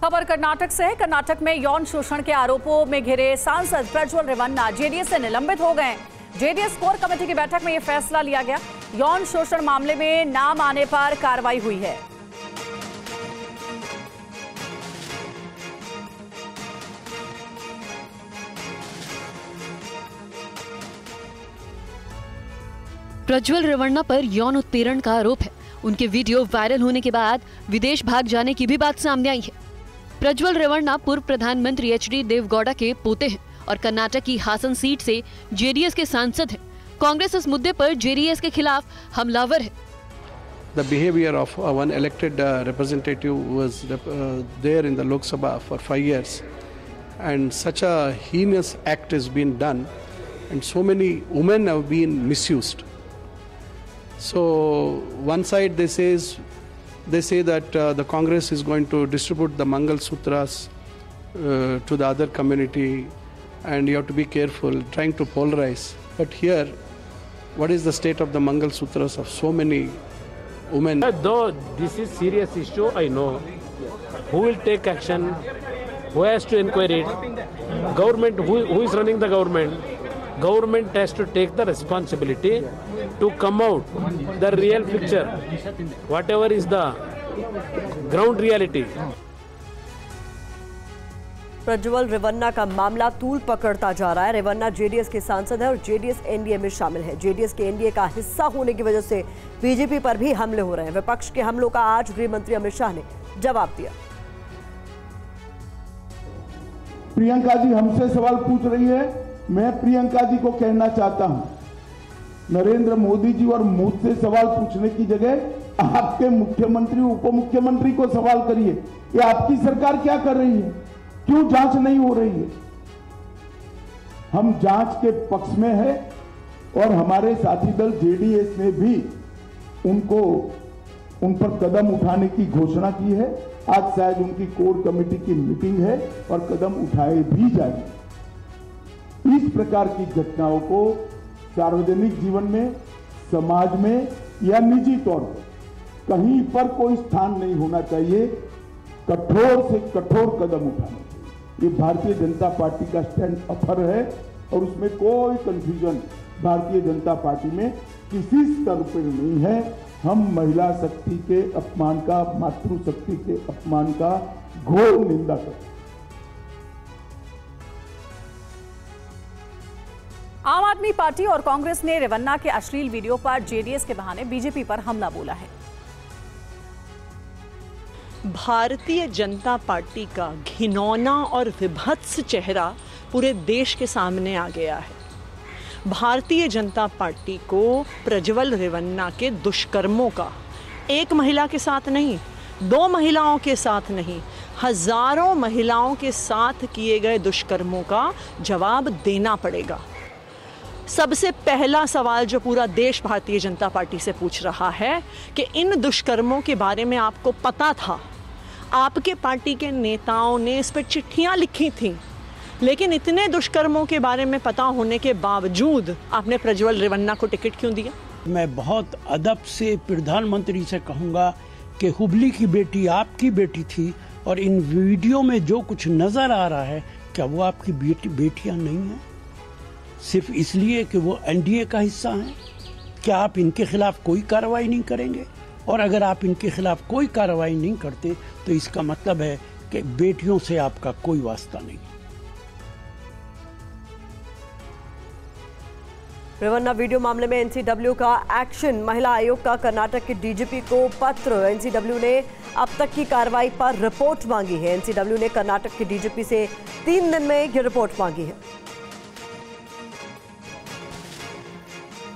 खबर कर्नाटक से है। कर्नाटक में यौन शोषण के आरोपों में घिरे सांसद प्रज्वल रेवन्ना जेडीएस से निलंबित हो गए। जेडीएस कोर कमेटी की बैठक में यह फैसला लिया गया। यौन शोषण मामले में नाम आने पर कार्रवाई हुई है। प्रज्वल रेवन्ना पर यौन उत्पीड़न का आरोप है। उनके वीडियो वायरल होने के बाद विदेश भाग जाने की भी बात सामने आई है। प्रज्वल रेवन्ना पूर्व प्रधानमंत्री एचडी देवेगौड़ा के पोते हैं और कर्नाटक की हासन सीट से जेडीएस के सांसद हैं। कांग्रेस इस मुद्दे पर जेडीएस के खिलाफ हमलावर है। The behavior of one elected representative was there in the Lok Sabha for 5 years, and such a heinous act has been done, and so many women have been misused. So one side they say that the Congress is going to distribute the Mangal Sutras to the other community, and you have to be careful, trying to polarize. But here, what is the state of the Mangal Sutras of so many women? Though this is serious issue, I know who will take action, who has to inquire it. Government, who is running the government? Government has to take the responsibility to come out the real picture, whatever is the ground reality. Prajwal Revanna का मामला तूल पकड़ता जा रहा है। Revanna JDS के सांसद है और जेडीएस एनडीए में शामिल है। जेडीएस के एनडीए का हिस्सा होने की वजह से बीजेपी पर भी हमले हो रहे हैं। विपक्ष के हमलों का आज गृह मंत्री अमित शाह ने जवाब दिया। प्रियंका जी हमसे सवाल पूछ रही है, मैं प्रियंका जी को कहना चाहता हूं, नरेंद्र मोदी जी और मुझसे सवाल पूछने की जगह आपके मुख्यमंत्री उप मुख्यमंत्री को सवाल करिए कि आपकी सरकार क्या कर रही है, क्यों जांच नहीं हो रही है। हम जांच के पक्ष में है और हमारे साथी दल जेडीएस ने भी उन पर कदम उठाने की घोषणा की है। आज शायद उनकी कोर कमेटी की मीटिंग है और कदम उठाए भी जाएंगे। इस प्रकार की घटनाओं को सार्वजनिक जीवन में, समाज में या निजी तौर पर कहीं पर कोई स्थान नहीं होना चाहिए। कठोर से कठोर कदम उठाना चाहिए। ये भारतीय जनता पार्टी का स्टैंड अपर है और उसमें कोई कंफ्यूजन भारतीय जनता पार्टी में किसी स्तर पर नहीं है। हम महिला शक्ति के अपमान का, मातृशक्ति के अपमान का घोर निंदा करते हैं। आम आदमी पार्टी और कांग्रेस ने रेवन्ना के अश्लील वीडियो पर जेडीएस के बहाने बीजेपी पर हमला बोला है। भारतीय जनता पार्टी का घिनौना और विभत्स चेहरा पूरे देश के सामने आ गया है। भारतीय जनता पार्टी को प्रज्वल रेवन्ना के दुष्कर्मों का एक महिला के साथ नहीं, 2 महिलाओं के साथ नहीं, हजारों महिलाओं के साथ किए गए दुष्कर्मों का जवाब देना पड़ेगा। सबसे पहला सवाल जो पूरा देश भारतीय जनता पार्टी से पूछ रहा है कि इन दुष्कर्मों के बारे में आपको पता था, आपके पार्टी के नेताओं ने इस पर चिट्ठियां लिखी थीं, लेकिन इतने दुष्कर्मों के बारे में पता होने के बावजूद आपने प्रज्वल रेवन्ना को टिकट क्यों दिया? मैं बहुत अदब से प्रधानमंत्री से कहूँगा कि हुबली की बेटी आपकी बेटी थी और इन वीडियो में जो कुछ नज़र आ रहा है, क्या वो आपकी बेटियाँ नहीं हैं? सिर्फ इसलिए कि वो एनडीए का हिस्सा हैं? क्या आप इनके खिलाफ कोई कार्रवाई नहीं करेंगे? और अगर आप इनके खिलाफ कोई कार्रवाई नहीं करते तो इसका मतलब है कि बेटियों से आपका कोई वास्ता नहीं। रेवन्ना वीडियो मामले में एनसीडब्ल्यू का एक्शन। महिला आयोग का कर्नाटक के डीजीपी को पत्र। एनसीडब्ल्यू ने अब तक की कार्रवाई पर रिपोर्ट मांगी है। एनसीडब्ल्यू ने कर्नाटक के डीजीपी से 3 दिन में ये रिपोर्ट मांगी है।